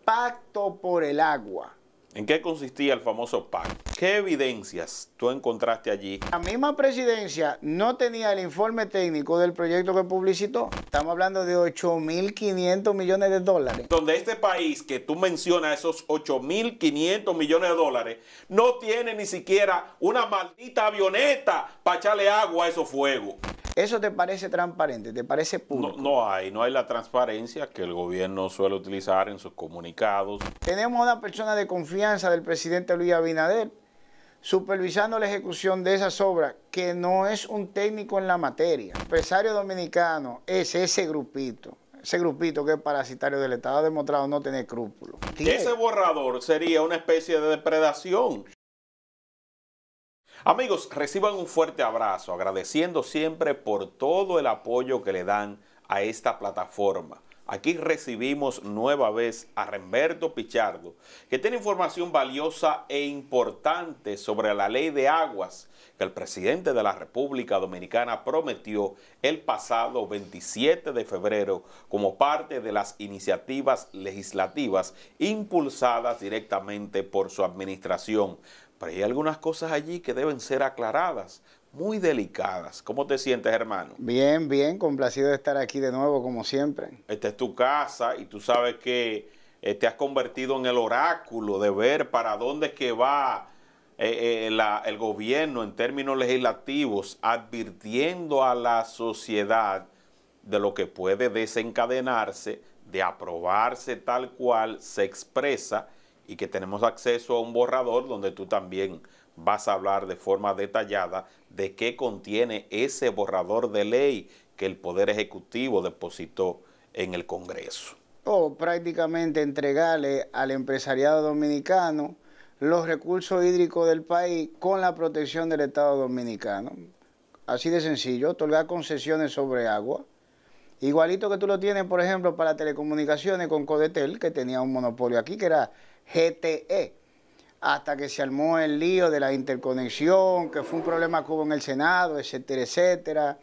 Pacto por el Agua. ¿En qué consistía el famoso pacto? ¿Qué evidencias tú encontraste allí? La misma presidencia no tenía el informe técnico del proyecto que publicitó. Estamos hablando de 8.500 millones de dólares. Donde este país que tú mencionas, esos 8.500 millones de dólares, no tiene ni siquiera una maldita avioneta para echarle agua a esos fuegos. ¿Eso te parece transparente? ¿Te parece público? No hay la transparencia que el gobierno suele utilizar en sus comunicados. Tenemos una persona de confianza del presidente Luis Abinader supervisando la ejecución de esas obras, que no es un técnico en la materia. El empresario dominicano es ese grupito que es parasitario del Estado, ha demostrado no tener escrúpulos. Ese borrador sería una especie de depredación. Amigos, reciban un fuerte abrazo, agradeciendo siempre por todo el apoyo que le dan a esta plataforma. Aquí recibimos nueva vez a Remberto Pichardo, que tiene información valiosa e importante sobre la ley de aguas que el presidente de la República Dominicana prometió el pasado 27 de febrero como parte de las iniciativas legislativas impulsadas directamente por su administración. Pero hay algunas cosas allí que deben ser aclaradas, muy delicadas. ¿Cómo te sientes, hermano? Bien, bien, complacido de estar aquí de nuevo, como siempre. Esta es tu casa y tú sabes que te has convertido en el oráculo de ver para dónde es que va el gobierno en términos legislativos, advirtiendo a la sociedad de lo que puede desencadenarse, de aprobarse tal cual se expresa, y que tenemos acceso a un borrador donde tú también vas a hablar de forma detallada de qué contiene ese borrador de ley que el Poder Ejecutivo depositó en el Congreso. Prácticamente entregarle al empresariado dominicano los recursos hídricos del país con la protección del Estado dominicano. Así de sencillo, otorgar concesiones sobre agua. Igualito que tú lo tienes, por ejemplo, para telecomunicaciones con Codetel, que tenía un monopolio aquí, que era GTE, hasta que se armó el lío de la interconexión, que fue un problema que hubo en el Senado, etcétera, etcétera.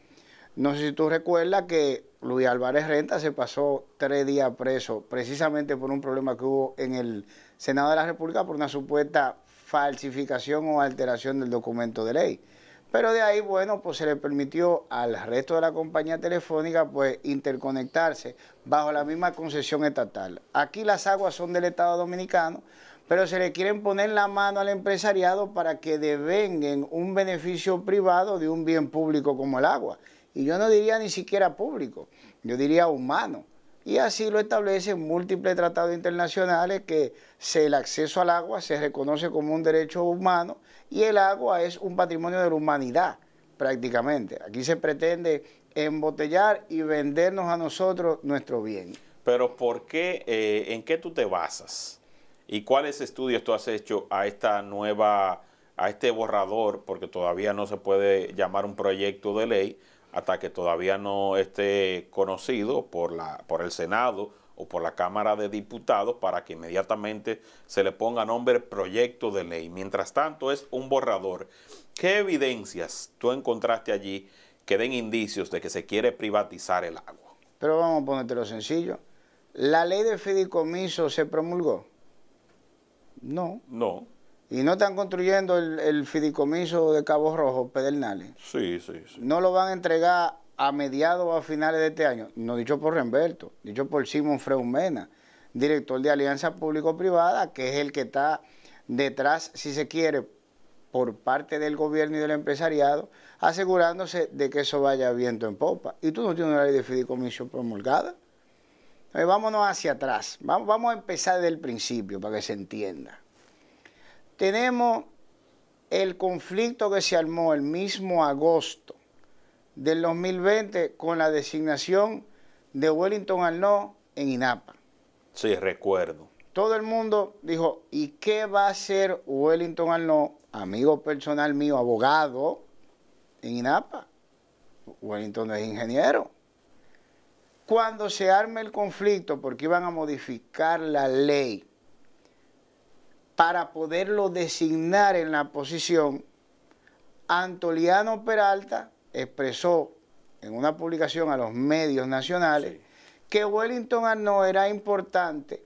No sé si tú recuerdas que Luis Álvarez Renta se pasó 3 días preso precisamente por un problema que hubo en el Senado de la República por una supuesta falsificación o alteración del documento de ley. Pero de ahí, bueno, pues se le permitió al resto de la compañía telefónica pues interconectarse bajo la misma concesión estatal. Aquí las aguas son del Estado Dominicano, pero se le quieren poner la mano al empresariado para que devenguen un beneficio privado de un bien público como el agua. Y yo no diría ni siquiera público, yo diría humano. Y así lo establecen múltiples tratados internacionales que el acceso al agua se reconoce como un derecho humano y el agua es un patrimonio de la humanidad prácticamente. Aquí se pretende embotellar y vendernos a nosotros nuestro bien. Pero ¿por qué, en qué tú te basas? ¿Y cuáles estudios tú has hecho a este borrador? Porque todavía no se puede llamar un proyecto de ley hasta que todavía no esté conocido por el Senado o por la Cámara de Diputados para que inmediatamente se le ponga nombre proyecto de ley. Mientras tanto es un borrador. ¿Qué evidencias tú encontraste allí que den indicios de que se quiere privatizar el agua? Pero vamos a ponértelo sencillo. ¿La ley de fideicomiso se promulgó? No. No. ¿Y no están construyendo el fideicomiso de Cabo Rojo, Pedernales? Sí. ¿No lo van a entregar a mediados o a finales de este año? No dicho por Remberto, dicho por Simón Freumena, director de Alianza Público-Privada, que es el que está detrás, si se quiere, por parte del gobierno y del empresariado, asegurándose de que eso vaya viento en popa. ¿Y tú no tienes una ley de fideicomiso promulgada? Vámonos hacia atrás. Vamos a empezar desde el principio para que se entienda. Tenemos el conflicto que se armó el mismo agosto del 2020 con la designación de Wellington Arnaud en INAPA. Sí, recuerdo. Todo el mundo dijo, ¿y qué va a hacer Wellington Arnaud, amigo personal mío, abogado, en INAPA? Wellington es ingeniero. Cuando se arme el conflicto, porque iban a modificar la ley para poderlo designar en la posición, Antoliano Peralta expresó en una publicación a los medios nacionales que Wellington Arnaud era importante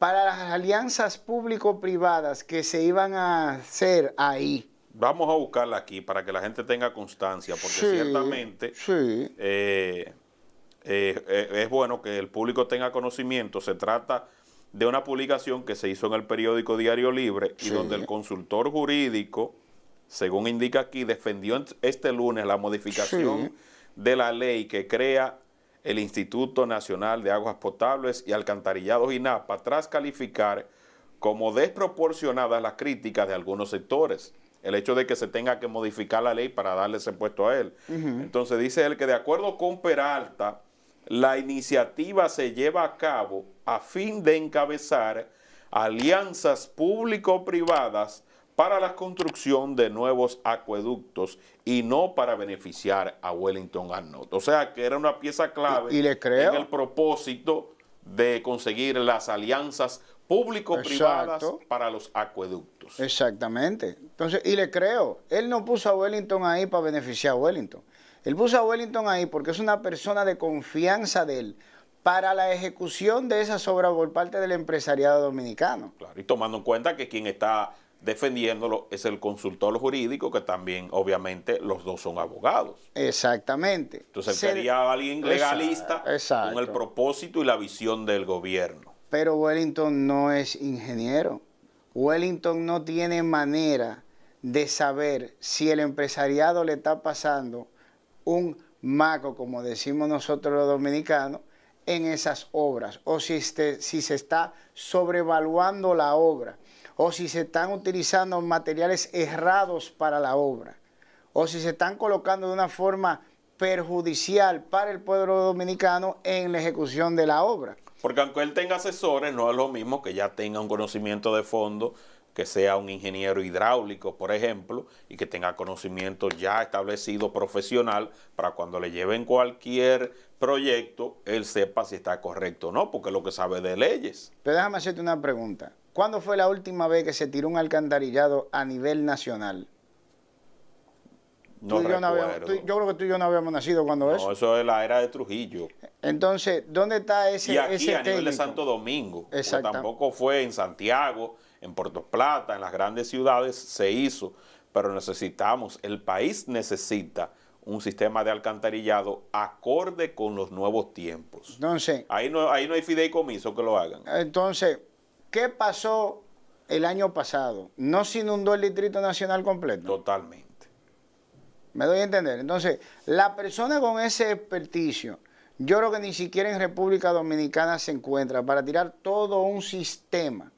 para las alianzas público-privadas que se iban a hacer ahí. Vamos a buscarla aquí para que la gente tenga constancia, porque Sí, ciertamente sí. Es bueno que el público tenga conocimiento. Se trata de una publicación que se hizo en el periódico Diario Libre y Sí. donde el consultor jurídico, según indica aquí, defendió este lunes la modificación Sí. de la ley que crea el Instituto Nacional de Aguas Potables y Alcantarillados INAPA tras calificar como desproporcionadas las críticas de algunos sectores. El hecho de que se tenga que modificar la ley para darle ese puesto a él. Entonces dice él que de acuerdo con Peralta, la iniciativa se lleva a cabo a fin de encabezar alianzas público-privadas para la construcción de nuevos acueductos y no para beneficiar a Wellington Arnott. O sea que era una pieza clave Y le creo. en el propósito de conseguir las alianzas público-privadas Exacto. para los acueductos. Exactamente. Entonces, y le creo, él no puso a Wellington ahí para beneficiar a Wellington. Él puso a Wellington ahí porque es una persona de confianza de él para la ejecución de esas obras por parte del empresariado dominicano. Claro, y tomando en cuenta que quien está defendiéndolo es el consultor jurídico, que también, obviamente, los dos son abogados. Exactamente. Entonces, él quería a alguien legalista Exacto. con el propósito y la visión del gobierno. Pero Wellington no es ingeniero. Wellington no tiene manera de saber si el empresariado le está pasando un maco, como decimos nosotros los dominicanos, en esas obras, o si se está sobrevaluando la obra, o si se están utilizando materiales errados para la obra, o si se están colocando de una forma perjudicial para el pueblo dominicano en la ejecución de la obra. Porque aunque él tenga asesores, no es lo mismo que ya tenga un conocimiento de fondo, que sea un ingeniero hidráulico, por ejemplo, y que tenga conocimiento ya establecido profesional para cuando le lleven cualquier proyecto, él sepa si está correcto o no, porque es lo que sabe de leyes. Pero déjame hacerte una pregunta. ¿Cuándo fue la última vez que se tiró un alcantarillado a nivel nacional? No recuerdo. Yo creo que tú y yo no habíamos nacido cuando eso. No, eso es la era de Trujillo. Entonces, ¿dónde está ese Y aquí ese a nivel de técnico? Santo Domingo, porque Exacto. tampoco fue en Santiago, en Puerto Plata, en las grandes ciudades se hizo, pero necesitamos, el país necesita un sistema de alcantarillado acorde con los nuevos tiempos. Entonces, Ahí no hay fideicomiso que lo hagan. ¿Qué pasó el año pasado? ¿No se inundó el Distrito Nacional completo? Totalmente. ¿Me doy a entender? Entonces, la persona con ese experticio, yo creo que ni siquiera en República Dominicana se encuentra para tirar todo un sistema.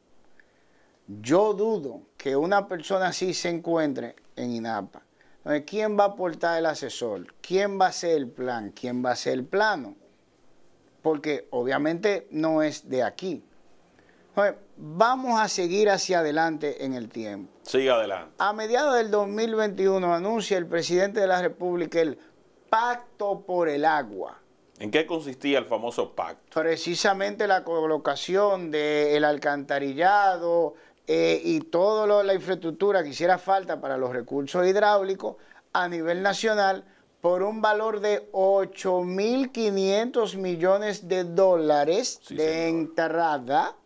Yo dudo que una persona así se encuentre en INAPA. Entonces, ¿quién va a aportar el asesor? ¿Quién va a hacer el plan? ¿Quién va a hacer el plano? Porque obviamente no es de aquí. Entonces, vamos a seguir hacia adelante en el tiempo. Sigue adelante. A mediados del 2021 anuncia el presidente de la República el Pacto por el Agua. ¿En qué consistía el famoso pacto? Precisamente la colocación del alcantarillado y toda la infraestructura que hiciera falta para los recursos hidráulicos a nivel nacional por un valor de 8.500 millones de dólares Sí, de señor. entrada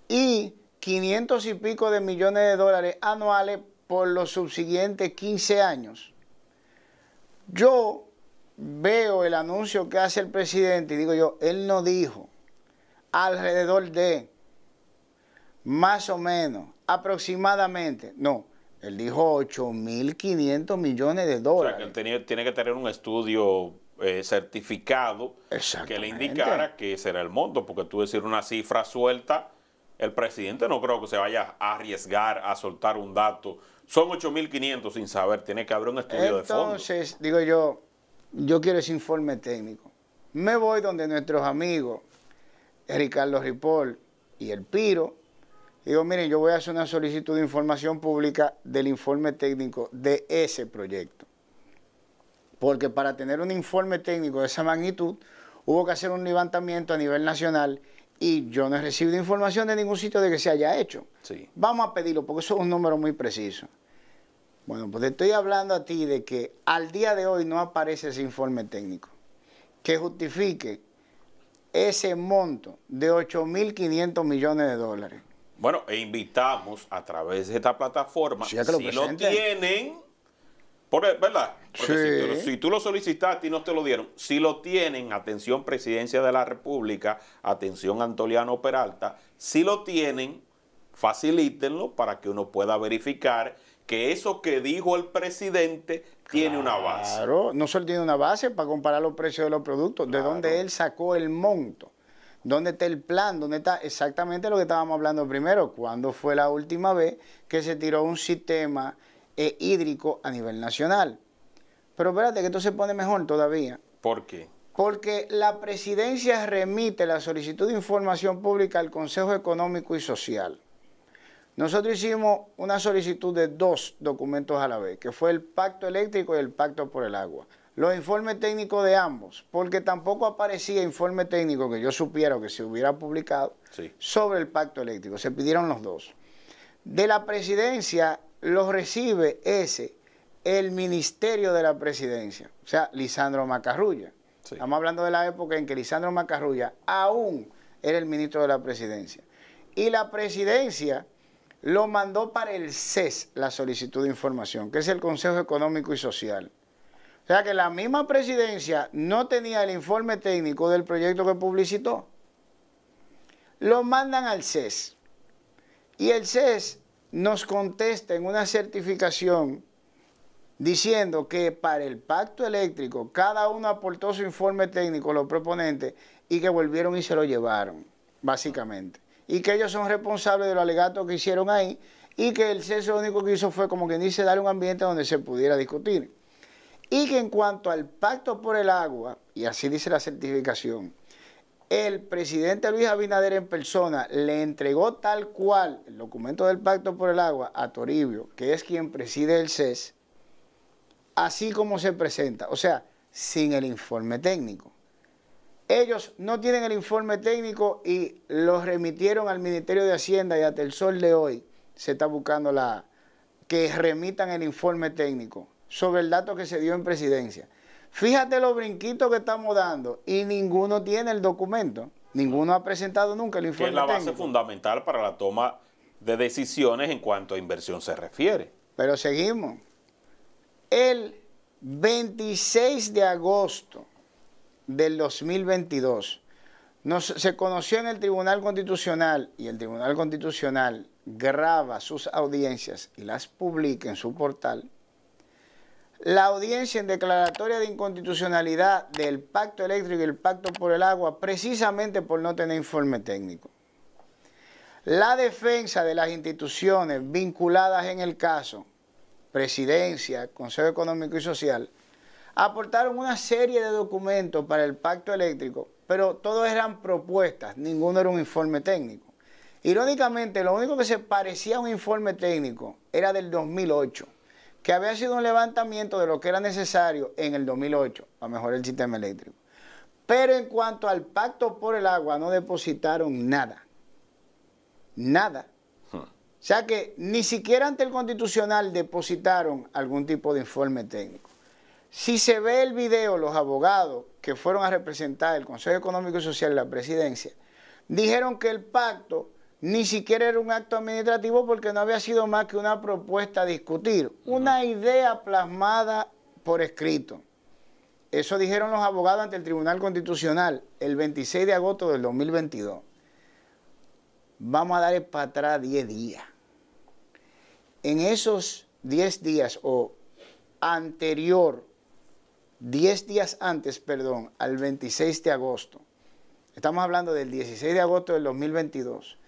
y 500 y pico de millones de dólares anuales por los subsiguientes 15 años. Yo veo el anuncio que hace el presidente y digo yo, él no dijo alrededor de, más o menos, aproximadamente, no, él dijo 8.500 millones de O sea, dólares. que él tiene que tener un estudio certificado que le Exactamente. indicara que ese era el monto, porque tú decir una cifra suelta, el presidente no creo que se vaya a arriesgar a soltar un dato. Son 8.500 sin saber, tiene que haber un estudio de fondo. Entonces, digo yo quiero ese informe técnico. Me voy donde nuestros amigos, Ricardo Ripoll y el Piro, digo, miren, yo voy a hacer una solicitud de información pública del informe técnico de ese proyecto. Porque para tener un informe técnico de esa magnitud, hubo que hacer un levantamiento a nivel nacional y yo no he recibido información de ningún sitio de que se haya hecho. Sí. Vamos a pedirlo porque eso es un número muy preciso. Bueno, pues te estoy hablando a ti de que al día de hoy no aparece ese informe técnico que justifique ese monto de 8.500 millones de dólares. Bueno, e invitamos a través de esta plataforma, Sí, si lo tienen, ¿verdad? Porque si tú lo solicitaste y no te lo dieron, si lo tienen, atención Presidencia de la República, atención Antoliano Peralta, si lo tienen, facilítenlo para que uno pueda verificar que eso que dijo el presidente tiene una base. Claro, no solo tiene una base para comparar los precios de los productos, de dónde él sacó el monto, dónde está el plan, dónde está exactamente lo que estábamos hablando primero, cuándo fue la última vez que se tiró un sistema hídrico a nivel nacional. Pero espérate que esto se pone mejor todavía. ¿Por qué? Porque la presidencia remite la solicitud de información pública al Consejo Económico y Social. Nosotros hicimos una solicitud de 2 documentos a la vez, que fue el Pacto Eléctrico y el Pacto por el Agua. Los informes técnicos de ambos, porque tampoco aparecía informe técnico que yo supiera que se hubiera publicado sobre el Pacto Eléctrico. Se pidieron los 2. De la presidencia los recibe el Ministerio de la Presidencia, o sea, Lisandro Macarrulla. Estamos hablando de la época en que Lisandro Macarrulla aún era el ministro de la Presidencia. Y la presidencia lo mandó para el CES, la solicitud de información, que es el Consejo Económico y Social. O sea que la misma presidencia no tenía el informe técnico del proyecto que publicitó. Lo mandan al CES. Y el CES nos contesta en una certificación diciendo que para el pacto eléctrico cada uno aportó su informe técnico, los proponentes, y que volvieron y se lo llevaron, básicamente. Y que ellos son responsables de los alegatos que hicieron ahí y que el CES lo único que hizo fue, como quien dice, darle un ambiente donde se pudiera discutir. Y que en cuanto al Pacto por el Agua, y así dice la certificación, el presidente Luis Abinader en persona le entregó tal cual el documento del Pacto por el Agua a Toribio, que es quien preside el CES, así como se presenta, o sea, sin el informe técnico. Ellos no tienen el informe técnico y lo remitieron al Ministerio de Hacienda y hasta el sol de hoy se está buscando que remitan el informe técnico sobre el dato que se dio en presidencia. Fíjate los brinquitos que estamos dando y ninguno tiene el documento, ninguno ha presentado nunca el informe técnico. Que es la base fundamental para la toma de decisiones en cuanto a inversión se refiere. Pero seguimos. El 26 de agosto del 2022 se conoció en el Tribunal Constitucional y el Tribunal Constitucional graba sus audiencias y las publica en su portal. La audiencia en declaratoria de inconstitucionalidad del Pacto Eléctrico y el Pacto por el Agua, precisamente por no tener informe técnico. La defensa de las instituciones vinculadas en el caso, Presidencia, Consejo Económico y Social, aportaron una serie de documentos para el Pacto Eléctrico, pero todos eran propuestas, ninguno era un informe técnico. Irónicamente, lo único que se parecía a un informe técnico era del 2008, que había sido un levantamiento de lo que era necesario en el 2008 para mejorar el sistema eléctrico. Pero en cuanto al Pacto por el Agua, no depositaron nada. Nada. O sea que ni siquiera ante el Constitucional depositaron algún tipo de informe técnico. Si se ve el video, los abogados que fueron a representar el Consejo Económico y Social y la Presidencia, dijeron que el pacto ni siquiera era un acto administrativo porque no había sido más que una propuesta a discutir, una idea plasmada por escrito. Eso dijeron los abogados ante el Tribunal Constitucional el 26 de agosto del 2022. Vamos a darle para atrás 10 días. En esos 10 días o 10 días antes, perdón, al 26 de agosto, estamos hablando del 16 de agosto del 2022,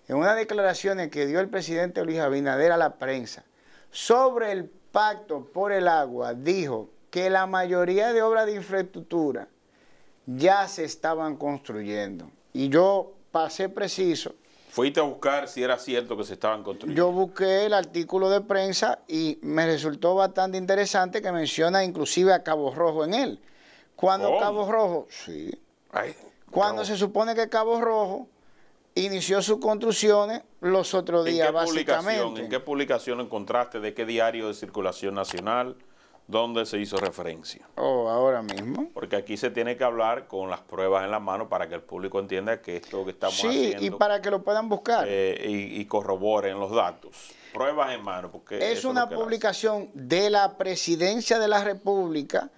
en unas declaraciones que dio el presidente Luis Abinader a la prensa sobre el Pacto por el Agua, dijo que la mayoría de obras de infraestructura ya se estaban construyendo. Y yo pasé preciso. ¿Fuiste a buscar si era cierto que se estaban construyendo? Yo busqué el artículo de prensa y me resultó bastante interesante que menciona inclusive a Cabo Rojo en él. Cuando Cabo Rojo, sí. Cuando se supone que Cabo Rojo inició sus construcciones los otros días, básicamente. ¿En qué publicación encontraste? ¿De qué diario de circulación nacional? donde se hizo referencia. Oh, ahora mismo. Porque aquí se tiene que hablar con las pruebas en la mano para que el público entienda que esto que estamos haciendo. Sí, y para que lo puedan buscar. Y corroboren los datos. Pruebas en mano. Porque es una publicación de la Presidencia de la República,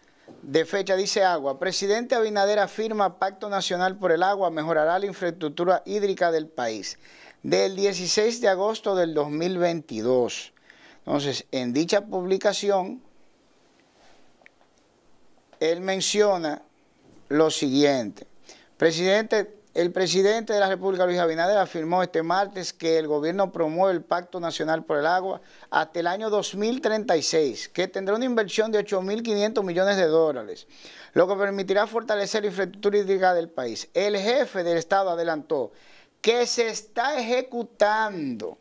de fecha, dice Agua. Presidente Abinader afirma Pacto Nacional por el Agua mejorará la infraestructura hídrica del país. Del 16 de agosto del 2022. Entonces, en dicha publicación, él menciona lo siguiente. El presidente de la República, Luis Abinader, afirmó este martes que el gobierno promueve el Pacto Nacional por el Agua hasta el año 2036, que tendrá una inversión de 8.500 millones de dólares, lo que permitirá fortalecer la infraestructura hídrica del país. El jefe del Estado adelantó que se está ejecutando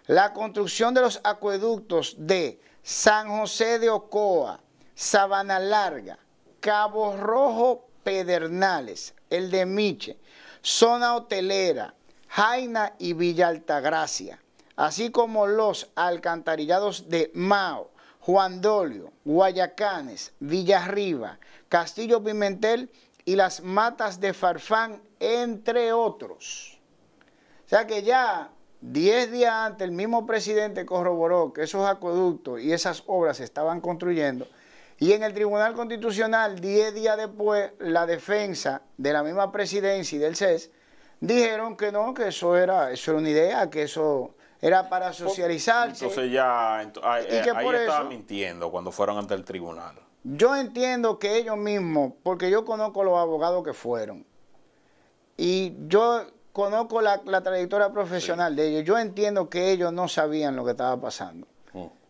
la construcción de los acueductos de San José de Ocoa, Sabana Larga, Cabo Rojo, Pedernales, el de Miche, Zona Hotelera, Jaina y Villa Altagracia, así como los alcantarillados de Mao, Juan Dolio, Guayacanes, Villarriba, Castillo Pimentel y las Matas de Farfán, entre otros. O sea que ya 10 días antes el mismo presidente corroboró que esos acueductos y esas obras se estaban construyendo. Y en el Tribunal Constitucional, 10 días después, la defensa de la misma presidencia y del CES dijeron que no, que eso era una idea, que eso era para socializarse. Entonces ya, ahí estaba mintiendo cuando fueron ante el tribunal. Yo entiendo que ellos mismos, porque yo conozco los abogados que fueron, y yo conozco la trayectoria profesional de ellos, yo entiendo que ellos no sabían lo que estaba pasando.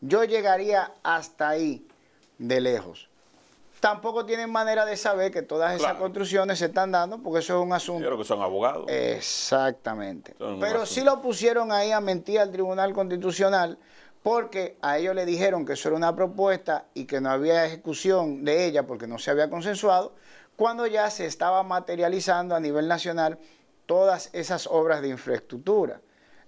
Yo llegaría hasta ahí de lejos. Tampoco tienen manera de saber que todas esas construcciones se están dando, porque eso es un asunto. Yo creo que son abogados. Exactamente. Pero sí lo pusieron ahí a mentir al Tribunal Constitucional, porque a ellos le dijeron que eso era una propuesta y que no había ejecución de ella porque no se había consensuado, cuando ya se estaba materializando a nivel nacional todas esas obras de infraestructura.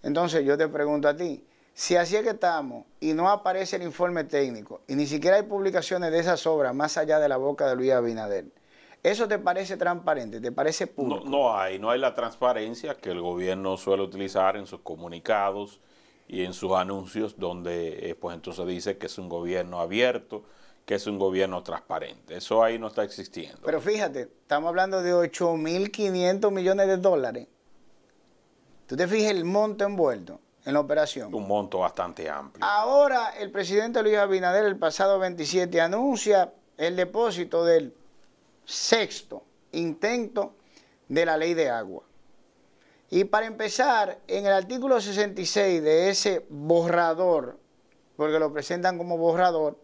Entonces yo te pregunto a ti, si así es que estamos y no aparece el informe técnico y ni siquiera hay publicaciones de esas obras más allá de la boca de Luis Abinader, ¿eso te parece transparente? ¿Te parece público? No hay la transparencia que el gobierno suele utilizar en sus comunicados y en sus anuncios, donde pues entonces dice que es un gobierno abierto, que es un gobierno transparente. Eso ahí no está existiendo. Pero fíjate, estamos hablando de 8.500 millones de dólares. ¿Tú te fijas el monto envuelto en la operación? Un monto bastante amplio. Ahora el presidente Luis Abinader el pasado 27 anuncia el depósito del 6º intento de la ley de agua. Y para empezar, en el artículo 66 de ese borrador, porque lo presentan como borrador,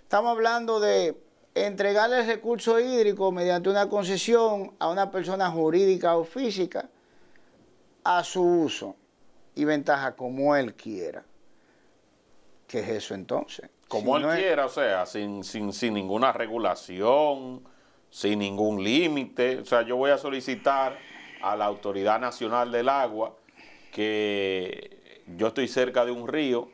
estamos hablando de entregarle el recurso hídrico mediante una concesión a una persona jurídica o física a su uso y ventaja como él quiera. ¿Qué es eso entonces? Como él quiera, o sea, sin ninguna regulación, sin ningún límite. O sea, yo voy a solicitar a la Autoridad Nacional del Agua que yo estoy cerca de un río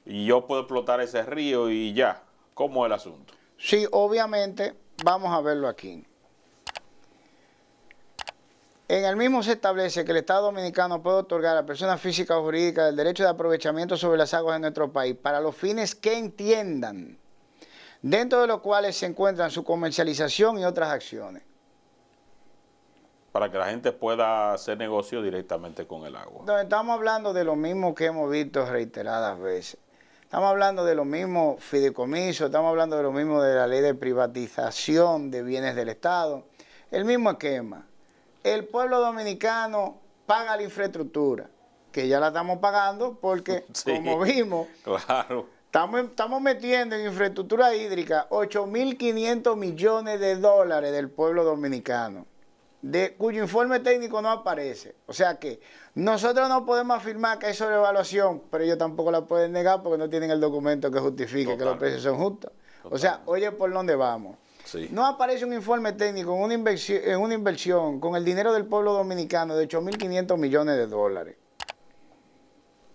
y yo puedo explotar ese río y ya. ¿Cómo es el asunto? Sí, obviamente, vamos a verlo aquí. En el mismo se establece que el Estado Dominicano puede otorgar a personas físicas o jurídicas el derecho de aprovechamiento sobre las aguas de nuestro país para los fines que entiendan, dentro de los cuales se encuentran su comercialización y otras acciones. Para que la gente pueda hacer negocio directamente con el agua. Entonces, estamos hablando de lo mismo que hemos visto reiteradas veces. Estamos hablando de lo mismo fideicomiso, estamos hablando de lo mismo de la ley de privatización de bienes del Estado. El mismo esquema. El pueblo dominicano paga la infraestructura, que ya la estamos pagando porque, sí, como vimos, claro, estamos metiendo en infraestructura hídrica 8.500 millones de dólares del pueblo dominicano, cuyo informe técnico no aparece. O sea que nosotros no podemos afirmar que hay sobrevaluación, pero ellos tampoco la pueden negar porque no tienen el documento que justifique que los precios son justos. O sea, oye, ¿por dónde vamos? Sí. No aparece un informe técnico en una inversión con el dinero del pueblo dominicano de 8.500 millones de dólares.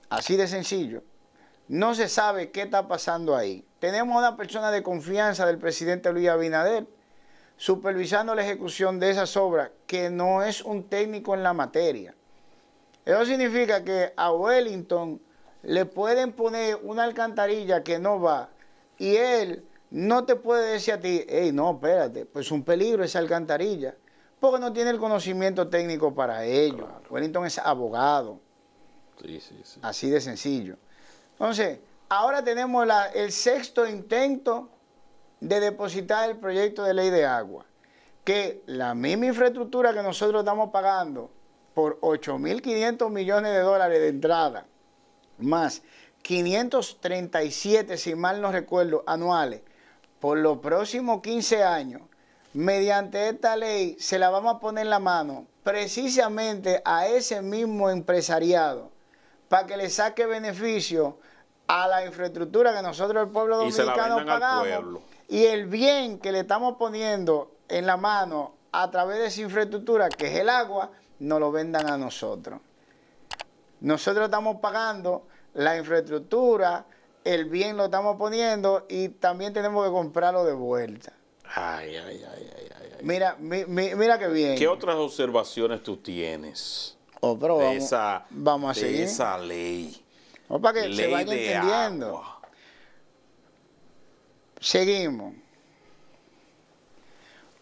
Así de sencillo. No se sabe qué está pasando ahí. Tenemos una persona de confianza del presidente Luis Abinader supervisando la ejecución de esas obras, que no es un técnico en la materia. Eso significa que a Wellington le pueden poner una alcantarilla que no va y él no te puede decir a ti, hey, no, espérate, pues es un peligro esa alcantarilla, porque no tiene el conocimiento técnico para ello. Claro. Wellington es abogado. Sí, sí, sí. Así de sencillo. Entonces, ahora tenemos el sexto intento de depositar el proyecto de ley de agua, que la misma infraestructura que nosotros estamos pagando por 8.500 millones de dólares de entrada, más 537, si mal no recuerdo, anuales, por los próximos 15 años, mediante esta ley se la vamos a poner en la mano precisamente a ese mismo empresariado para que le saque beneficio a la infraestructura que nosotros el pueblo dominicano pagamos y el bien que le estamos poniendo en la mano a través de esa infraestructura, que es el agua, nos lo vendan a nosotros. Nosotros estamos pagando la infraestructura, el bien lo estamos poniendo y también tenemos que comprarlo de vuelta. Ay, ay, ay, ay, ay. Mira qué bien. ¿Qué otras observaciones tú tienes pero de vamos a seguir. Esa ley? Para que ley se vaya entendiendo. Agua. Seguimos.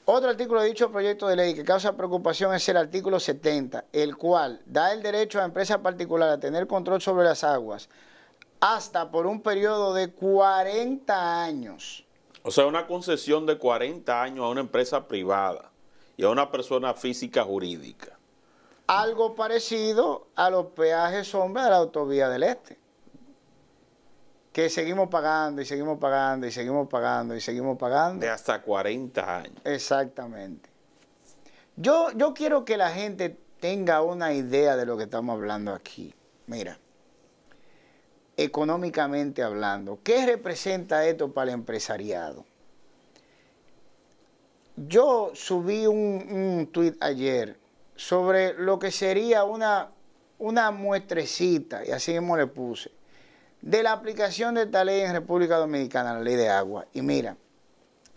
Otro artículo de dicho proyecto de ley que causa preocupación es el artículo 70, el cual da el derecho a empresas particulares a tener control sobre las aguas hasta por un periodo de 40 años. O sea, una concesión de 40 años a una empresa privada y a una persona física jurídica. Algo parecido a los peajes sombra de la autovía del Este, que seguimos pagando y seguimos pagando y seguimos pagando y seguimos pagando. De hasta 40 años. Exactamente. Yo quiero que la gente tenga una idea de lo que estamos hablando aquí. Mira, económicamente hablando, ¿qué representa esto para el empresariado? Yo subí un tuit ayer sobre lo que sería una muestrecita, y así mismo le puse, de la aplicación de esta ley en República Dominicana, la ley de agua. Y mira,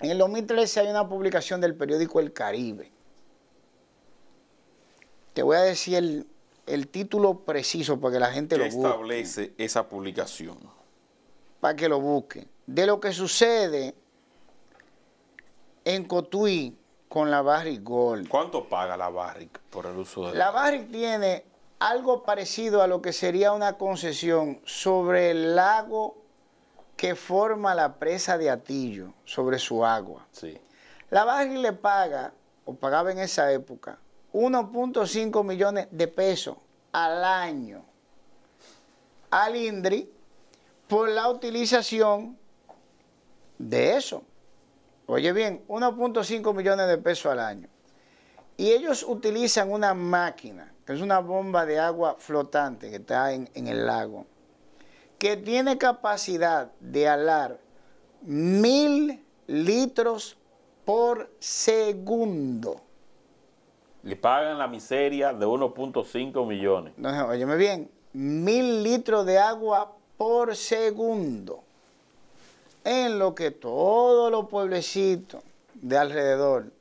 en el 2013 hay una publicación del periódico El Caribe. Te voy a decir el título preciso para que la gente lo busque. ¿Qué establece esa publicación? Para que lo busque. De lo que sucede en Cotuí con la Barrick Gold. ¿Cuánto paga la Barrick por el uso de la Barrick? Tiene algo parecido a lo que sería una concesión sobre el lago que forma la presa de Atillo, sobre su agua. Sí. La Barrick le paga, o pagaba en esa época, 1.5 millones de pesos al año al INDRI por la utilización de eso. Oye bien, 1.5 millones de pesos al año. Y ellos utilizan una máquina, que es una bomba de agua flotante que está en el lago, que tiene capacidad de alar 1.000 litros por segundo. Le pagan la miseria de 1.5 millones. No, óyeme bien, 1.000 litros de agua por segundo. En lo que todos los pueblecitos de alrededor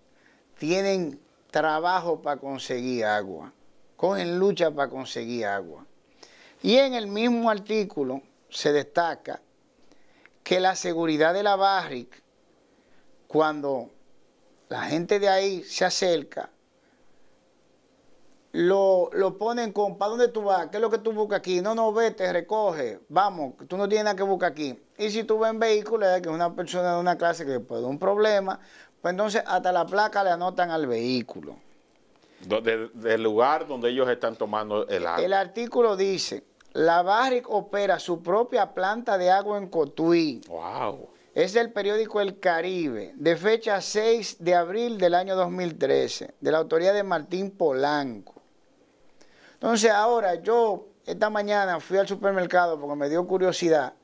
tienen trabajo para conseguir agua, cogen lucha para conseguir agua. Y en el mismo artículo se destaca que la seguridad de la Barrick, cuando la gente de ahí se acerca, lo ponen con, ¿para dónde tú vas? ¿Qué es lo que tú buscas aquí? No, vete, recoge, vamos, tú no tienes nada que buscar aquí. Y si tú ves en vehículo, que es una persona de una clase que puede dar un problema, pues entonces hasta la placa le anotan al vehículo. Del lugar donde ellos están tomando el agua. El artículo dice, la Barrick opera su propia planta de agua en Cotuí. Wow. Es del periódico El Caribe, de fecha 6 de abril del año 2013, de la autoría de Martín Polanco. Entonces ahora yo esta mañana fui al supermercado porque me dio curiosidad,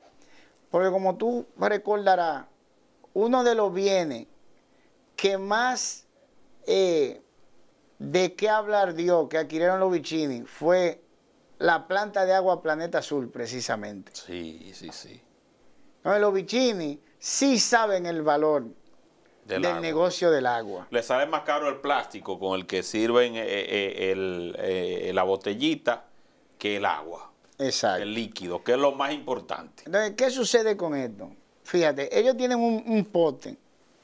porque como tú recordarás, uno de los bienes que más de qué hablar dio, que adquirieron los Vicini, fue la planta de agua Planeta Azul, precisamente. Sí, sí, sí. Entonces, los Vicini sí saben el valor del negocio del agua. Le sale más caro el plástico con el que sirven la botellita que el agua. Exacto. El líquido, que es lo más importante. Entonces, ¿qué sucede con esto? Fíjate, ellos tienen un pote,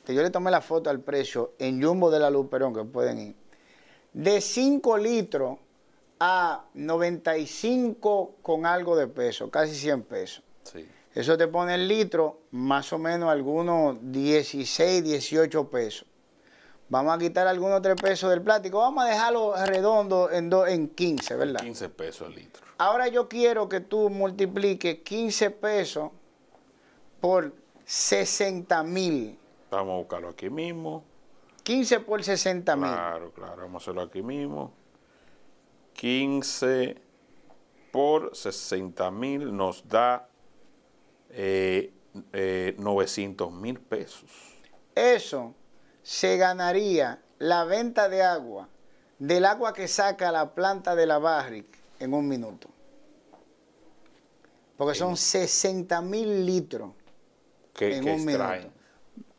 que yo le tomé la foto al precio en Jumbo de la Luperón, que pueden ir, de 5 litros a 95 con algo de peso, casi 100 pesos. Sí. Eso te pone el litro más o menos algunos 16, 18 pesos. Vamos a quitar algunos 3 pesos del plástico. Vamos a dejarlo redondo en 15, ¿verdad? 15 pesos el litro. Ahora yo quiero que tú multipliques 15 pesos por 60,000. Vamos a buscarlo aquí mismo. 15 por 60,000. Claro, claro. Vamos a hacerlo aquí mismo. 15 por 60,000 nos da 900,000 pesos. Eso se ganaría la venta de agua, del agua que saca la planta de la Barrick en un minuto. Porque son 60,000 litros en un minuto.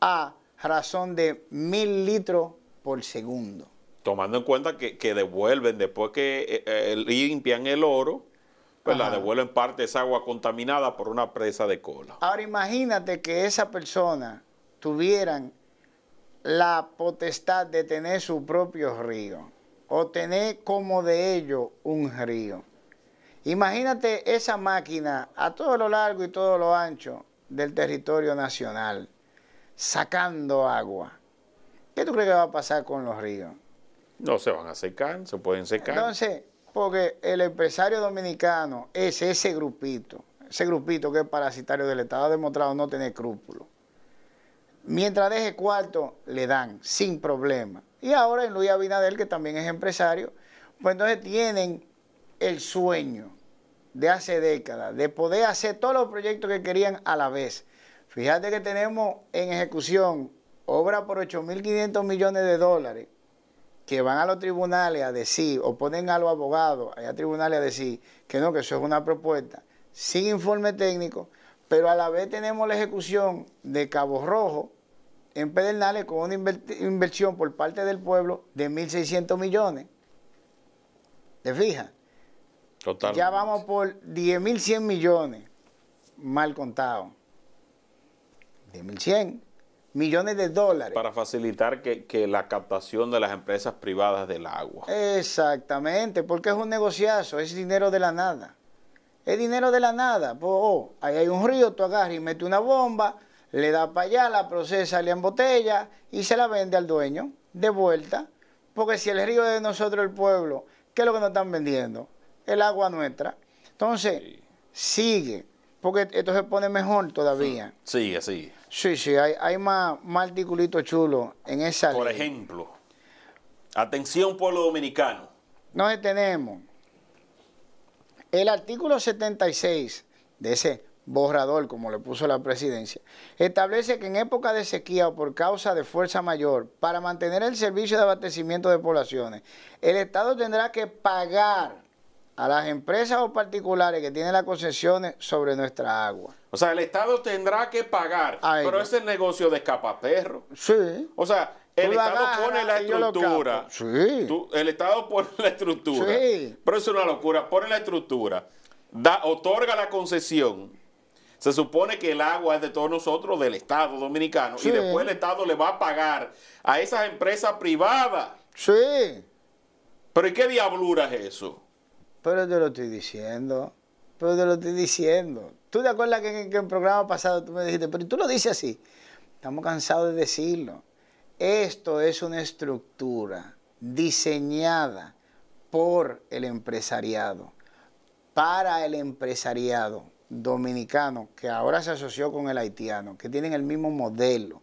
A razón de 1,000 litros por segundo. Tomando en cuenta que devuelven, después que limpian el oro, pues la devuelven parte de esa agua contaminada por una presa de cola. Ahora imagínate que esa persona tuvieran la potestad de tener su propio río, o tener como de ellos un río. Imagínate esa máquina a todo lo largo y todo lo ancho del territorio nacional, sacando agua. ¿Qué tú crees que va a pasar con los ríos? No se van a secar, se pueden secar. Entonces, porque el empresario dominicano es ese grupito que es parasitario del Estado, ha demostrado no tener escrúpulos. Mientras deje cuarto, le dan, sin problema. Y ahora en Luis Abinader, que también es empresario, pues entonces tienen el sueño de hace décadas, de poder hacer todos los proyectos que querían a la vez. Fíjate que tenemos en ejecución obras por 8.500 millones de dólares que van a los tribunales a decir, o ponen a los abogados allá a tribunales a decir que no, que eso es una propuesta sin informe técnico, pero a la vez tenemos la ejecución de Cabo Rojo en Pedernales con una inversión por parte del pueblo de 1.600 millones. ¿Te fijas? Totalmente. Ya vamos por 10.100 millones, mal contado. 10.100 millones de dólares. Para facilitar que la captación de las empresas privadas del agua. Exactamente, porque es un negociazo, es dinero de la nada. Es dinero de la nada. Pues, ahí hay un río, tú agarras y metes una bomba, le das para allá, la procesa, le embotella y se la vende al dueño de vuelta. Porque si el río es de nosotros, el pueblo, ¿qué es lo que nos están vendiendo? El agua nuestra. Entonces, sigue, porque esto se pone mejor todavía. Sigue, sigue. Sí, hay más articulitos chulos en esa Por ley. ejemplo, atención pueblo dominicano. Nos tenemos el artículo 76 de ese borrador, como le puso la presidencia, establece que en época de sequía o por causa de fuerza mayor, para mantener el servicio de abastecimiento de poblaciones, el Estado tendrá que pagar a las empresas o particulares que tienen las concesiones sobre nuestra agua. O sea, el Estado tendrá que pagar, pero ese es el negocio de escapaperro. Sí. O sea, el Estado pone la estructura. Sí. El Estado pone la estructura. Sí. Pero es una locura. Pone la estructura, otorga la concesión. Se supone que el agua es de todos nosotros, del Estado dominicano. Sí. Y después el Estado le va a pagar a esas empresas privadas. Sí. Pero ¿y qué diablura es eso? Pero te lo estoy diciendo. ¿Tú te acuerdas que en el programa pasado tú me dijiste, pero tú lo dices así? Estamos cansados de decirlo. Esto es una estructura diseñada por el empresariado, para el empresariado dominicano, que ahora se asoció con el haitiano, que tienen el mismo modelo.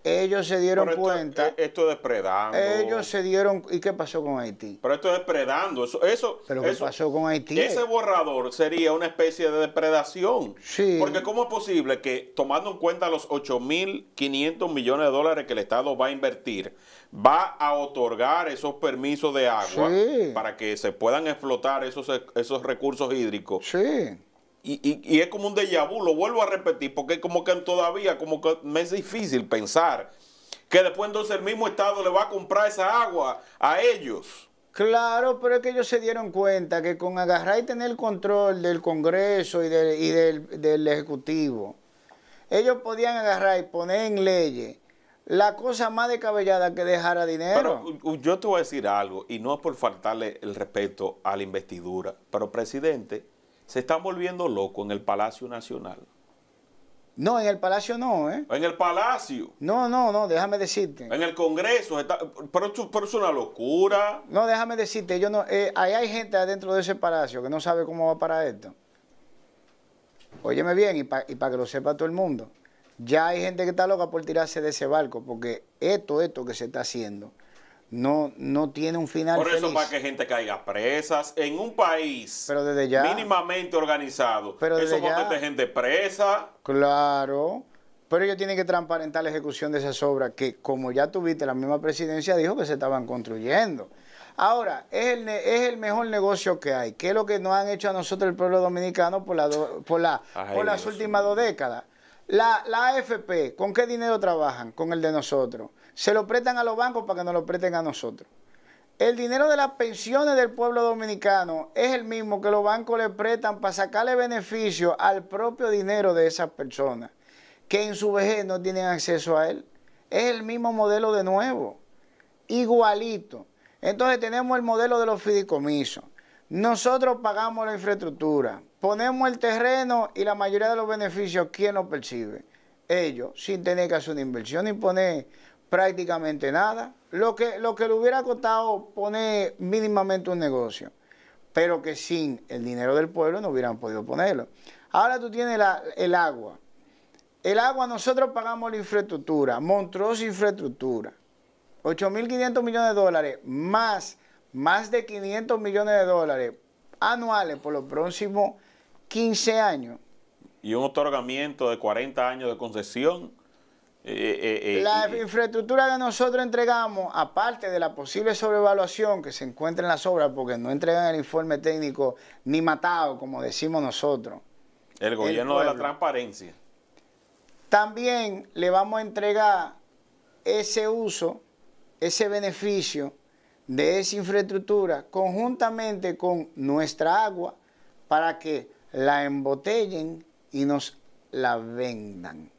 Ellos se dieron Pero cuenta. esto es depredando. Ellos se dieron. ¿Y qué pasó con Haití? Pero esto es depredando. ¿Pero qué pasó con Haití? Ese borrador sería una especie de depredación. Sí. Porque ¿cómo es posible que, tomando en cuenta los 8.500 millones de dólares que el Estado va a invertir, va a otorgar esos permisos de agua para que se puedan explotar esos recursos hídricos? Sí. Y es como un déjà vu, lo vuelvo a repetir, porque como que todavía como que me es difícil pensar que después entonces el mismo Estado le va a comprar esa agua a ellos. Claro, pero es que ellos se dieron cuenta que con agarrar y tener el control del Congreso y del Ejecutivo, ellos podían agarrar y poner en leyes la cosa más descabellada que dejara dinero. Pero yo te voy a decir algo, y no es por faltarle el respeto a la investidura, pero presidente, se están volviendo locos en el Palacio Nacional. No, en el Palacio no, ¿eh? En el Palacio. No, déjame decirte. En el Congreso. Pero es una locura. No, déjame decirte, ahí hay gente adentro de ese palacio que no sabe cómo va para esto. Óyeme bien, y para que lo sepa todo el mundo. Ya hay gente que está loca por tirarse de ese barco, porque esto que se está haciendo no tiene un final Por eso feliz. para que gente caiga presas en un país pero desde ya, mínimamente organizado. Pero eso desde va a ya, meter gente presa. Claro, pero ellos tienen que transparentar la ejecución de esas obras que, como ya tuviste, la misma presidencia dijo que se estaban construyendo. Ahora, es el mejor negocio que hay. ¿Qué es lo que nos han hecho a nosotros el pueblo dominicano por las últimas 2 décadas? La AFP, ¿con qué dinero trabajan? Con el de nosotros. Se lo prestan a los bancos para que nos lo presten a nosotros. El dinero de las pensiones del pueblo dominicano es el mismo que los bancos le prestan para sacarle beneficio al propio dinero de esas personas, que en su vejez no tienen acceso a él. Es el mismo modelo de nuevo, igualito. Entonces tenemos el modelo de los fideicomisos. Nosotros pagamos la infraestructura, ponemos el terreno y la mayoría de los beneficios, ¿quién los percibe? Ellos, sin tener que hacer una inversión ni poner prácticamente nada. Lo que le hubiera costado poner mínimamente un negocio, pero que sin el dinero del pueblo no hubieran podido ponerlo. Ahora tú tienes el agua. El agua nosotros pagamos la infraestructura, monstruosa infraestructura. 8.500 millones de dólares más de 500 millones de dólares anuales por los próximos 15 años. Y un otorgamiento de 40 años de concesión. La infraestructura que nosotros entregamos, aparte de la posible sobrevaluación que se encuentra en las obras, porque no entregan el informe técnico ni matado, como decimos nosotros. El gobierno de la transparencia. También le vamos a entregar ese uso, ese beneficio de esa infraestructura conjuntamente con nuestra agua para que la embotellen y nos la vendan.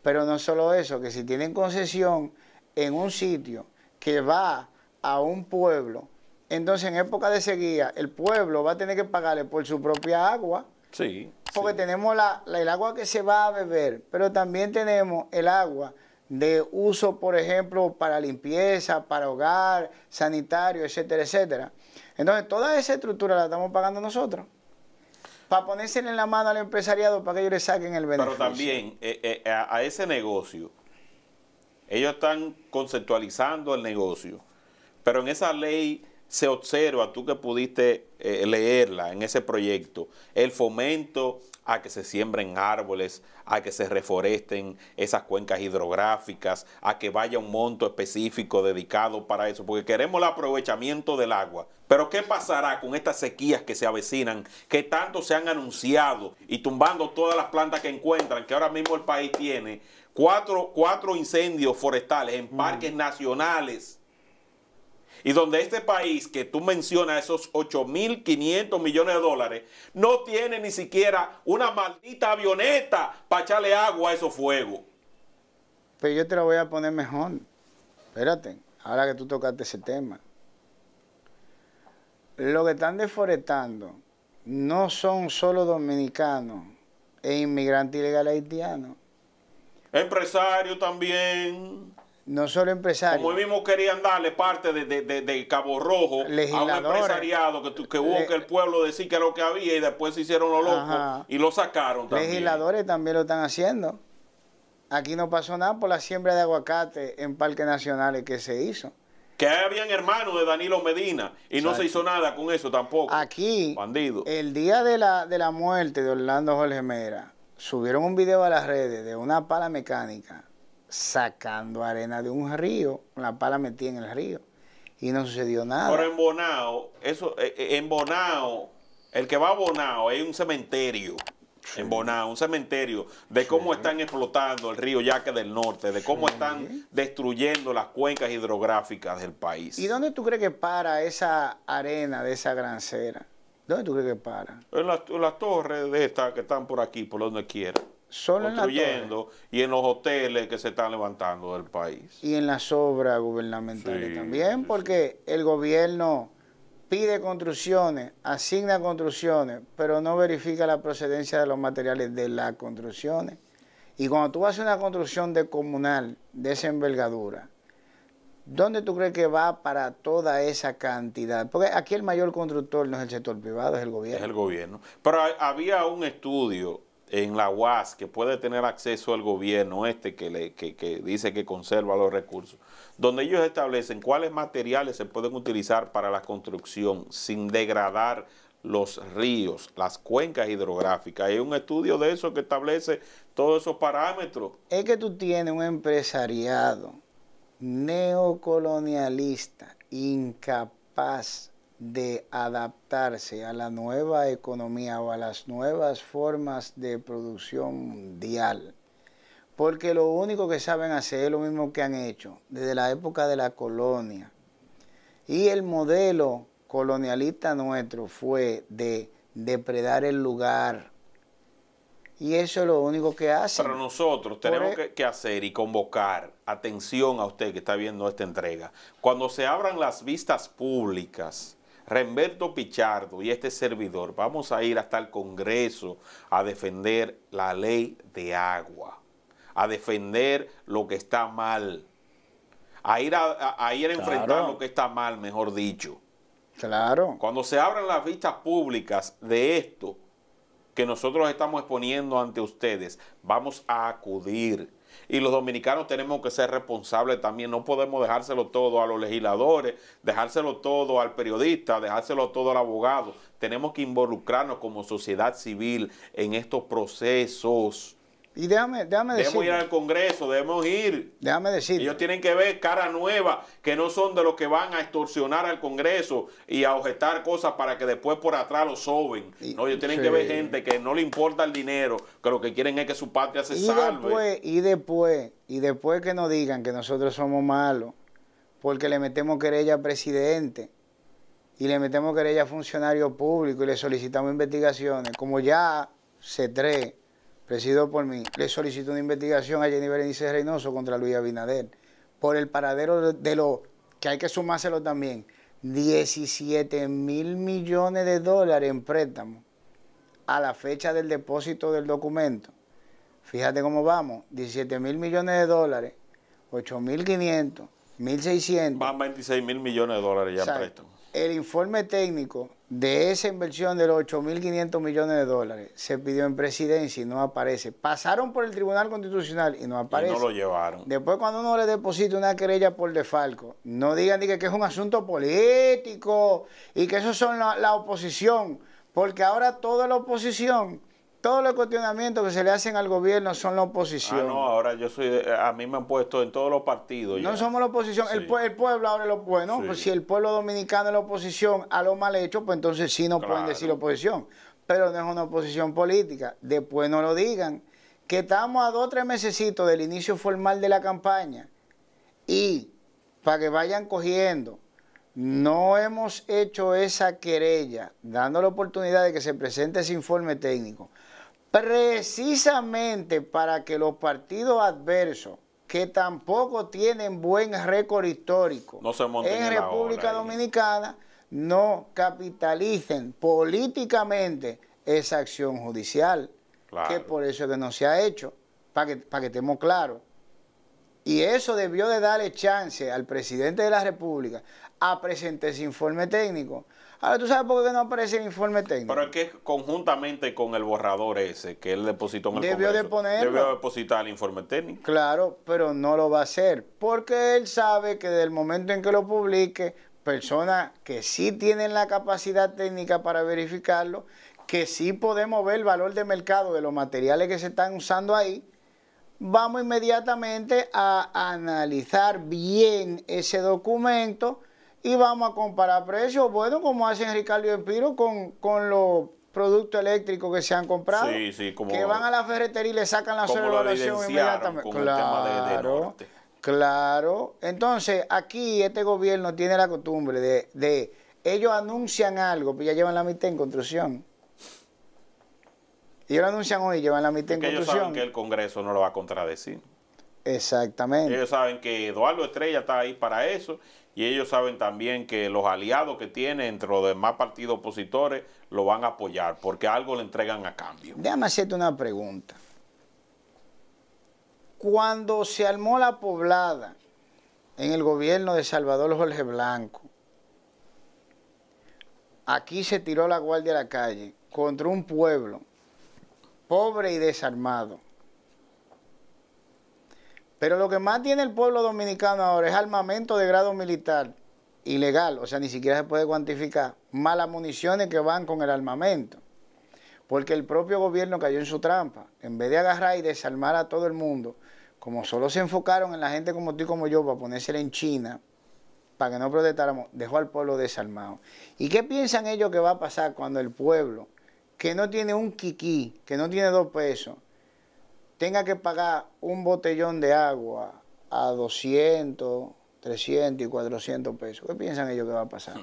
Pero no solo eso, que si tienen concesión en un sitio que va a un pueblo, entonces en época de sequía el pueblo va a tener que pagarle por su propia agua. Sí. Porque tenemos el agua que se va a beber, pero también tenemos el agua de uso, por ejemplo, para limpieza, para hogar, sanitario, etcétera, etcétera. Entonces, toda esa estructura la estamos pagando nosotros, para ponérsela en la mano al empresariado para que ellos le saquen el beneficio. Pero también a ese negocio, ellos están conceptualizando el negocio, pero en esa ley se observa, tú que pudiste leerla en ese proyecto, el fomento a que se siembren árboles, a que se reforesten esas cuencas hidrográficas, a que vaya un monto específico dedicado para eso, porque queremos el aprovechamiento del agua. Pero ¿qué pasará con estas sequías que se avecinan, que tanto se han anunciado y tumbando todas las plantas que encuentran, que ahora mismo el país tiene cuatro incendios forestales en parques nacionales? Y donde este país, que tú mencionas, esos 8.500 millones de dólares, no tiene ni siquiera una maldita avioneta para echarle agua a esos fuegos. Pero yo te lo voy a poner mejor. Espérate, ahora que tú tocaste ese tema. Lo que están deforestando no son solo dominicanos e inmigrantes ilegales haitianos. Empresarios también. No solo empresarios. Como mismo querían darle parte de Cabo Rojo a un empresariado que hubo que el pueblo decir que era lo que había y después se hieron los locos y lo sacaron también. Legisladores también lo están haciendo. Aquí no pasó nada por la siembra de aguacate en parques nacionales que se hizo. Que habían hermanos de Danilo Medina y no se hizo nada con eso tampoco. Aquí, bandido. El día de la muerte de Orlando Jorge Mera, subieron un video a las redes de una pala mecánica sacando arena de un río, con la pala metida en el río, y no sucedió nada. Pero en Bonao, el que va a Bonao hay un cementerio. Sí. En Bonao, un cementerio de cómo están explotando el río Yaque del Norte, de cómo están destruyendo las cuencas hidrográficas del país. ¿Y dónde tú crees que para esa arena de esa grancera? ¿Dónde tú crees que para? En las torres de estas que están por aquí, por donde quiera. Solo construyendo y en los hoteles que se están levantando del país. Y en las obras gubernamentales también, porque el gobierno pide construcciones, asigna construcciones, pero no verifica la procedencia de los materiales de las construcciones. Y cuando tú haces una construcción de comunal de esa envergadura, ¿dónde tú crees que va para toda esa cantidad? Porque aquí el mayor constructor no es el sector privado, es el gobierno. Es el gobierno. Pero había un estudio en la UAS que puede tener acceso al gobierno que dice que conserva los recursos, donde ellos establecen cuáles materiales se pueden utilizar para la construcción sin degradar los ríos, las cuencas hidrográficas. Hay un estudio de eso que establece todos esos parámetros. Es que tú tienes un empresariado neocolonialista, incapaz de adaptarse a la nueva economía o a las nuevas formas de producción mundial, porque lo único que saben hacer es lo mismo que han hecho desde la época de la colonia, y el modelo colonialista nuestro fue de depredar el lugar, y eso es lo único que hacen. Pero nosotros tenemos que hacer y convocar atención a usted que está viendo esta entrega. Cuando se abran las vistas públicas, Remberto Pichardo y este servidor vamos a ir hasta el Congreso a defender la ley de agua, a defender lo que está mal, a ir a enfrentar lo que está mal, mejor dicho. Claro. Cuando se abran las vistas públicas de esto que nosotros estamos exponiendo ante ustedes, vamos a acudir. Y los dominicanos tenemos que ser responsables también. No podemos dejárselo todo a los legisladores, dejárselo todo al periodista, dejárselo todo al abogado. Tenemos que involucrarnos como sociedad civil en estos procesos. Y déjame decir. Debemos ir al Congreso, debemos ir. Déjame decir. Ellos tienen que ver cara nueva, que no son de los que van a extorsionar al Congreso y a objetar cosas para que después por atrás lo soben. No, ellos tienen que ver gente que no le importa el dinero, que lo que quieren es que su patria se salve. Y después que nos digan que nosotros somos malos, porque le metemos querella al presidente y le metemos querella a funcionarios públicos y le solicitamos investigaciones, como ya C3, presidido por mí, le solicito una investigación a Jenny Berenice Reynoso contra Luis Abinader por el paradero de lo que hay que sumárselo también, 17 mil millones de dólares en préstamo a la fecha del depósito del documento. Fíjate cómo vamos, 17 mil millones de dólares, 8.500, 1.600. Van 26 mil millones de dólares ya en préstamo. El informe técnico de esa inversión de los 8.500 millones de dólares se pidió en presidencia y no aparece. Pasaron por el Tribunal Constitucional y no aparece. Y no lo llevaron. Después, cuando uno le deposita una querella por defalco, no digan que es un asunto político y que eso son la oposición, porque ahora toda la oposición, todos los cuestionamientos que se le hacen al gobierno son la oposición. No, ahora a mí me han puesto en todos los partidos. No somos la oposición, sí. El pueblo ahora es lo bueno, sí. Pues si el pueblo dominicano es la oposición a lo mal hecho, pues entonces sí nos pueden decir la oposición, pero no es una oposición política. Después no lo digan, que estamos a 2 o 3 mesecitos del inicio formal de la campaña y para que vayan cogiendo, no hemos hecho esa querella, dando la oportunidad de que se presente ese informe técnico, precisamente para que los partidos adversos, que tampoco tienen buen récord histórico en República Dominicana, no capitalicen políticamente esa acción judicial, que por eso es que no se ha hecho, para que estemos claros. Y eso debió de darle chance al presidente de la República a presentar ese informe técnico, Ahora, ¿tú sabes por qué no aparece el informe técnico? Pero es que conjuntamente con el borrador ese que él depositó en el Debió de Congreso, ponerlo. debió depositar el informe técnico. Claro, pero no lo va a hacer, porque él sabe que desde el momento en que lo publique, personas que sí tienen la capacidad técnica para verificarlo, que sí podemos ver el valor de mercado de los materiales que se están usando ahí, vamos inmediatamente a analizar bien ese documento y vamos a comparar precios, bueno, como hacen Ricardo y Empiro con los productos eléctricos que se han comprado, Sí, sí, como, que van a la ferretería y le sacan la como lo sobrevaluación evidenciaron inmediatamente. con el tema de Norte. Claro. Entonces, aquí este gobierno tiene la costumbre de ellos anuncian algo, pues ya llevan la mitad en construcción. Ellos lo anuncian hoy, llevan la mitad en Porque ellos construcción. saben que el Congreso no lo va a contradecir. Exactamente. Ellos saben que Eduardo Estrella está ahí para eso y ellos saben también que los aliados que tiene entre los demás partidos opositores lo van a apoyar porque algo le entregan a cambio. Déjame hacerte una pregunta. Cuando se armó la poblada en el gobierno de Salvador Jorge Blanco, aquí se tiró la guardia a la calle contra un pueblo pobre y desarmado. Pero lo que más tiene el pueblo dominicano ahora es armamento de grado militar ilegal, o sea, ni siquiera se puede cuantificar, más las municiones que van con el armamento. Porque el propio gobierno cayó en su trampa. En vez de agarrar y desarmar a todo el mundo, como solo se enfocaron en la gente como tú y como yo para ponérsela en China, para que no protestáramos, dejó al pueblo desarmado. ¿Y qué piensan ellos que va a pasar cuando el pueblo, que no tiene un quiquí, que no tiene 2 pesos, tenga que pagar un botellón de agua a 200, 300 y 400 pesos? ¿Qué piensan ellos que va a pasar?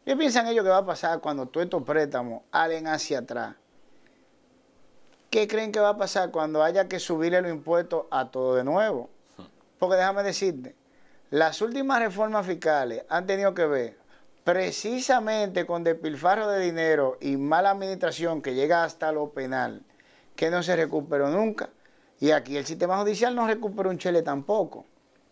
¿Qué piensan ellos que va a pasar cuando todos estos préstamos salen hacia atrás? ¿Qué creen que va a pasar cuando haya que subirle los impuestos a todo de nuevo? Porque déjame decirte, las últimas reformas fiscales han tenido que ver precisamente con despilfarro de dinero y mala administración que llega hasta lo penal, que no se recuperó nunca. Y aquí el sistema judicial no recuperó un chele tampoco.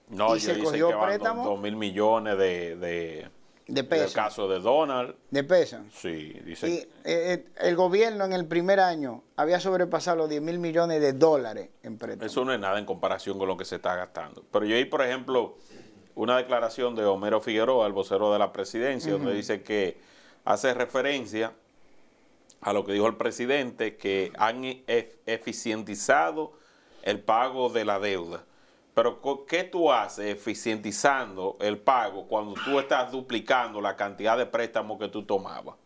No, y ellos se dicen cogió que van préstamo 2.000 millones de pesos. del caso de Donald. De pesos. Sí, dice. Y el gobierno en el primer año había sobrepasado los 10.000 millones de dólares en préstamos. Eso no es nada en comparación con lo que se está gastando. Pero yo vi, por ejemplo, una declaración de Homero Figueroa, el vocero de la presidencia, donde dice que hace referencia a lo que dijo el presidente, que han eficientizado el pago de la deuda. Pero ¿qué tú haces eficientizando el pago cuando tú estás duplicando la cantidad de préstamos que tú tomabas?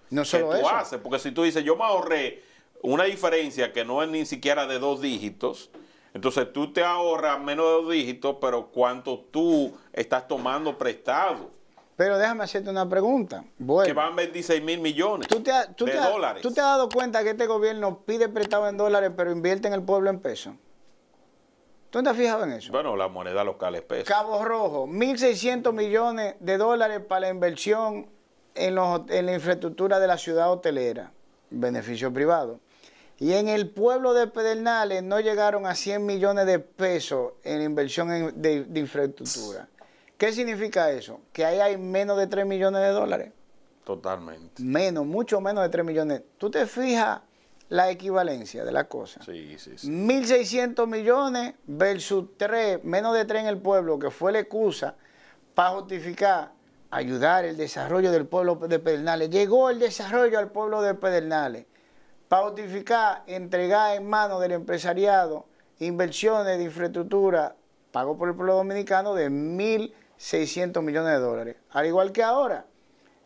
No solo ¿Qué tú eso. haces? Porque si tú dices, yo me ahorré una diferencia que no es ni siquiera de 2 dígitos, entonces tú te ahorras menos de 2 dígitos, pero ¿cuánto tú estás tomando prestado? Pero déjame hacerte una pregunta. Bueno, Que van 26.000 millones de dólares. ¿Tú te has dado cuenta que este gobierno pide prestado en dólares, pero invierte en el pueblo en pesos? ¿Tú no te has fijado en eso? Bueno, la moneda local es peso. Cabo Rojo, 1.600 millones de dólares para la inversión en la infraestructura de la ciudad hotelera, beneficio privado. Y en el pueblo de Pedernales no llegaron a 100 millones de pesos en inversión de infraestructura. ¿Qué significa eso? Que ahí hay menos de 3 millones de dólares. Totalmente. Menos, mucho menos de 3 millones. ¿Tú te fijas la equivalencia de la cosa? Sí, sí, sí. 1.600 millones versus 3, menos de 3 en el pueblo, que fue la excusa para justificar ayudar el desarrollo del pueblo de Pedernales. Llegó el desarrollo al pueblo de Pedernales para justificar entregar en manos del empresariado inversiones de infraestructura pago por el pueblo dominicano de 1.600 millones de dólares. Al igual que ahora,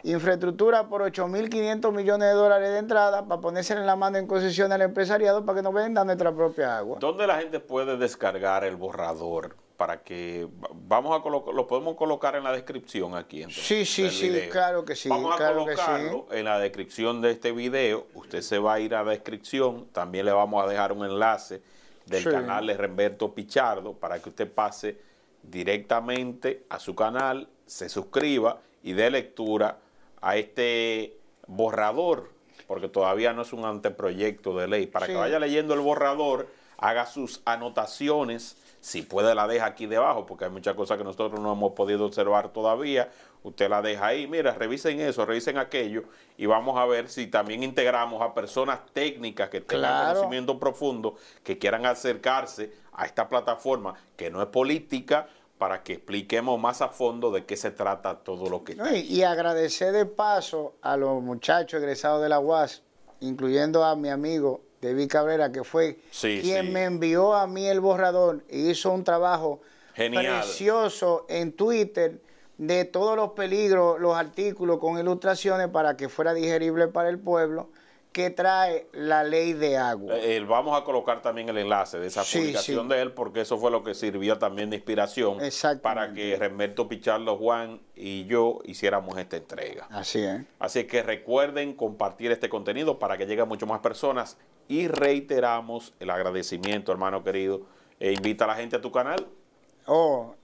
infraestructura por 8.500 millones de dólares de entrada para ponérsela en la mano en concesión al empresariado para que nos venda nuestra propia agua. ¿Dónde la gente puede descargar el borrador? Para que lo podemos colocar en la descripción aquí. Entonces, Sí, claro que sí. Vamos a claro colocarlo en la descripción de este video. Usted se va a ir a la descripción. También le vamos a dejar un enlace del canal de Remberto Pichardo para que usted pase directamente a su canal, se suscriba y dé lectura a este borrador, porque todavía no es un anteproyecto de ley. Para que vaya leyendo el borrador, haga sus anotaciones Si puede la deja aquí debajo, porque hay muchas cosas que nosotros no hemos podido observar todavía. Usted la deja ahí, mira, revisen eso, revisen aquello, y vamos a ver si también integramos a personas técnicas que tengan conocimiento profundo, que quieran acercarse a esta plataforma, que no es política, para que expliquemos más a fondo de qué se trata todo lo que está. Y agradecer de paso a los muchachos egresados de la UAS, incluyendo a mi amigo David Cabrera, que fue quien me envió a mí el borrador y hizo un trabajo precioso en Twitter de todos los peligros, los artículos con ilustraciones para que fuera digerible para el pueblo, que trae la ley de agua. Vamos a colocar también el enlace de esa publicación de él, porque eso fue lo que sirvió también de inspiración para que Remberto Pichardo, Juan y yo hiciéramos esta entrega. Así es. Así que recuerden compartir este contenido para que llegue a muchas más personas, y reiteramos el agradecimiento, hermano querido. Invita a la gente a tu canal.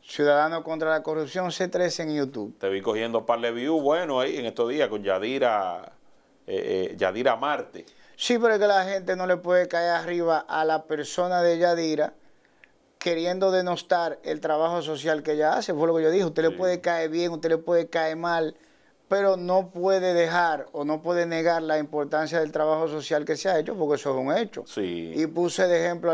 Ciudadanos contra la Corrupción C13 en YouTube. Te vi cogiendo par de views, bueno, ahí en estos días con Yadira Marte. Sí, pero es que la gente no le puede caer arriba a la persona de Yadira queriendo denostar el trabajo social que ella hace. Fue lo que yo dije. Usted le puede caer bien, usted le puede caer mal, pero no puede dejar o no puede negar la importancia del trabajo social que se ha hecho, porque eso es un hecho. Y puse de ejemplo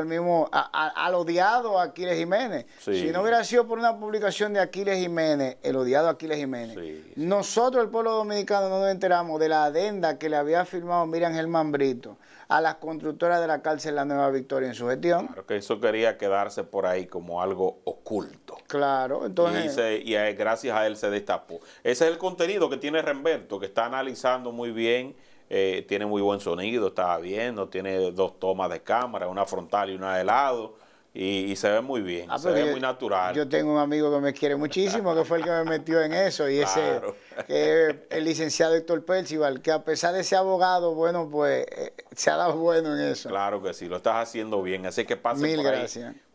al odiado Aquiles Jiménez. Si no hubiera sido por una publicación de Aquiles Jiménez, el odiado Aquiles Jiménez, nosotros, el pueblo dominicano, no nos enteramos de la adenda que le había firmado Miriam Germán Brito a las constructoras de la cárcel La Nueva Victoria en su gestión. Claro, que eso quería quedarse por ahí como algo oculto. Claro, entonces... Y gracias a él se destapó. Ese es el contenido que tiene Remberto, que está analizando muy bien, tiene muy buen sonido, estaba viendo, tiene 2 tomas de cámara, una frontal y una de lado, y se ve muy bien, se ve muy natural. Yo tengo un amigo que me quiere muchísimo, que fue el que me metió en eso, y ese que es el licenciado Héctor Percival, que a pesar de ser abogado, bueno, pues se ha dado bueno en eso. Claro que sí, lo estás haciendo bien, así que pasen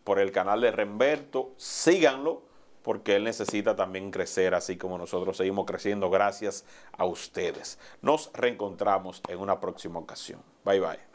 por el canal de Remberto, síganlo, porque él necesita también crecer, así como nosotros seguimos creciendo gracias a ustedes. Nos reencontramos en una próxima ocasión. Bye, bye.